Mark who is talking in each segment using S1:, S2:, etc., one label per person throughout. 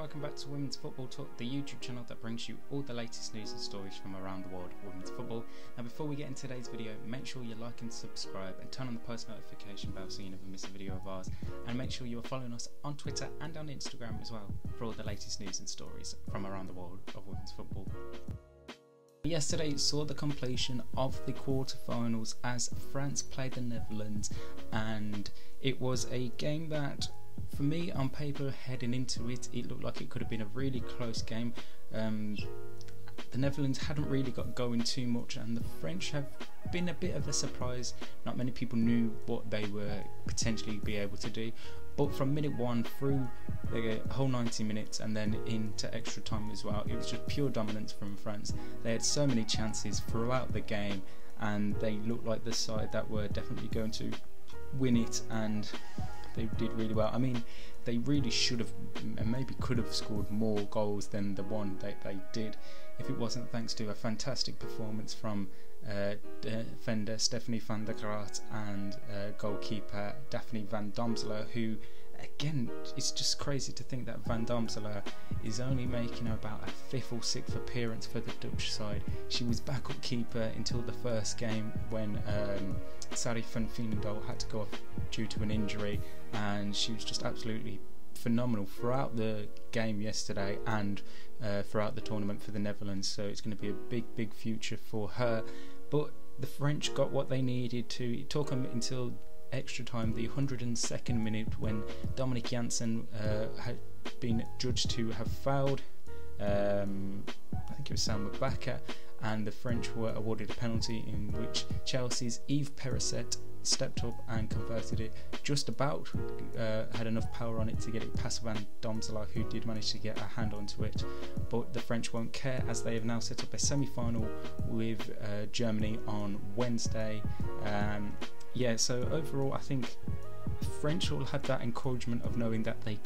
S1: welcome back to Women's Football Talk, the YouTube channel that brings you all the latest news and stories from around the world of women's football. Now before we get into today's video, make sure you like and subscribe and turn on the post notification bell so you never miss a video of ours, and make sure you are following us on Twitter and on Instagram as well for all the latest news and stories from around the world of women's football. Yesterday saw the completion of the quarterfinals as France played the Netherlands, and it was a game that, for me, on paper, heading into it, it looked like it could have been a really close game. The Netherlands hadn't really got going too much, and the French have been a bit of a surprise. Not many people knew what they were potentially be able to do, but from minute one through the whole 90 minutes and then into extra time as well, it was just pure dominance from France. They had so many chances throughout the game, and they looked like the side that were definitely going to win it, and they did really well. I mean, they really should have and maybe could have scored more goals than the one that they did, if it wasn't thanks to a fantastic performance from defender Stephanie van der Graat and goalkeeper Daphne van Domselaar, who, again, it's just crazy to think that Van Domselaar is only making about a 5th or 6th appearance for the Dutch side. She was backup keeper until the first game when Sarri van Veenendaal had to go off due to an injury, and she was just absolutely phenomenal throughout the game yesterday and throughout the tournament for the Netherlands. So it's going to be a big future for her. But the French got what they needed to. It took them until extra time, the 102nd minute, when Dominique Janssen had been judged to have fouled I think it was Salma Baka, and the French were awarded a penalty in which Chelsea's Yves Perisset stepped up and converted it. Just about had enough power on it to get it past Van Domselaar, who did manage to get a hand onto it, but the French won't care, as they have now set up a semi-final with Germany on Wednesday. Yeah, so overall I think French will have that encouragement of knowing that they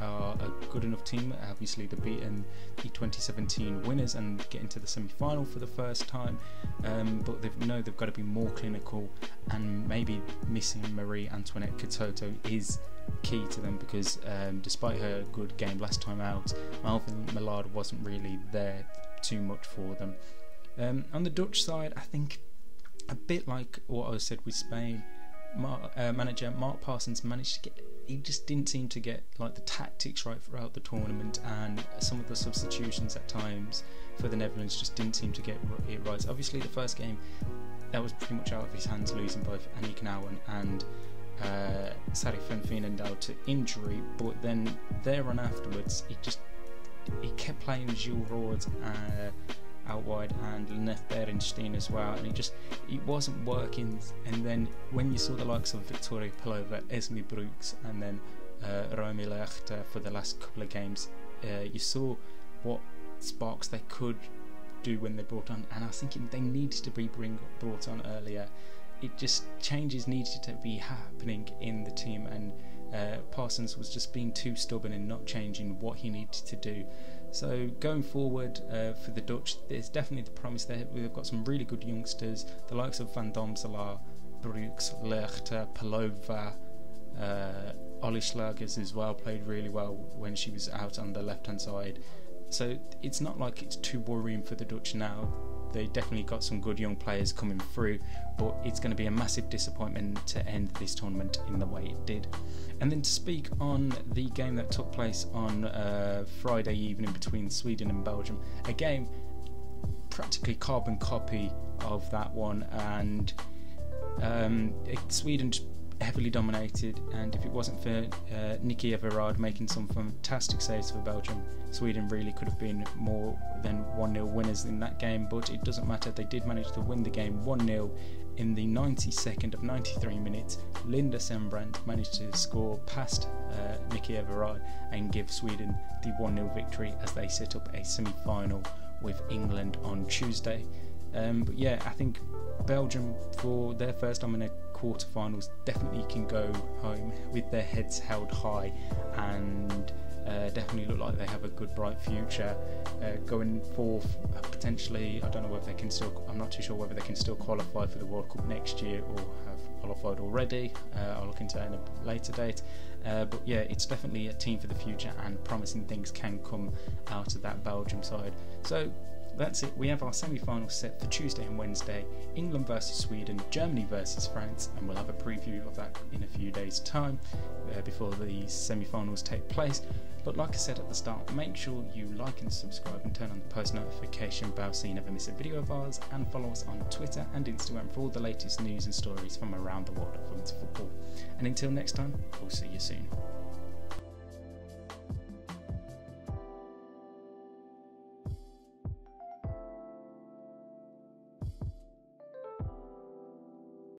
S1: are a good enough team. Obviously they've beaten the 2017 winners and get into the semi-final for the first time, but they know they've got to be more clinical, and maybe missing Marie Antoinette Katoto is key to them, because despite her good game last time out, Malvin Millard wasn't really there too much for them. On the Dutch side, I think a bit like what I said with Spain, manager Mark Parsons managed to get, he just didn't seem to get like the tactics right throughout the tournament, and some of the substitutions at times for the Netherlands just didn't seem to get it right. Obviously the first game, that was pretty much out of his hands, losing both Annie Knauwen and Sarri van Veenendaal to injury, but then there on afterwards he kept playing Gilles Roord out wide and Lenneth Berenstein as well, and it wasn't working. And then when you saw the likes of Victoria Pelova, Esme Brooks, and then Romy Lechter for the last couple of games, you saw what sparks they could do when they brought on, and I was thinking they needed to be brought on earlier. It just, changes needed to be happening in the team, and Parsons was just being too stubborn and not changing what he needed to do. So going forward for the Dutch, there's definitely the promise there. We've got some really good youngsters, the likes of Van Domselaar, Brooks, Lechter, Pelova, Ollie Schlagers as well, played really well when she was out on the left hand side. So it's not like it's too worrying for the Dutch now. They definitely got some good young players coming through, but it's going to be a massive disappointment to end this tournament in the way it did. And then to speak on the game that took place on Friday evening between Sweden and Belgium, a game practically carbon copy of that one, and Sweden heavily dominated, and if it wasn't for Nicky Everard making some fantastic saves for Belgium, Sweden really could have been more than 1-0 winners in that game, but it doesn't matter. They did manage to win the game 1-0 in the 92nd of 93 minutes. Linda Sembrant managed to score past Nicky Everard and give Sweden the 1-0 victory as they set up a semi-final with England on Tuesday. But yeah, I think Belgium, for their first time in a quarterfinals, definitely can go home with their heads held high, and definitely look like they have a good bright future going forth. Potentially, I don't know whether they can still, I'm not too sure whether they can still qualify for the World Cup next year or have qualified already. I'll look into that in a later date. But yeah, it's definitely a team for the future, and promising things can come out of that Belgium side. So that's it. We have our semi-finals set for Tuesday and Wednesday: England versus Sweden, Germany versus France, and we'll have a preview of that in a few days' time before the semi-finals take place. But like I said at the start, make sure you like and subscribe and turn on the post notification bell so you never miss a video of ours, and follow us on Twitter and Instagram for all the latest news and stories from around the world of women's football. And until next time, we'll see you soon.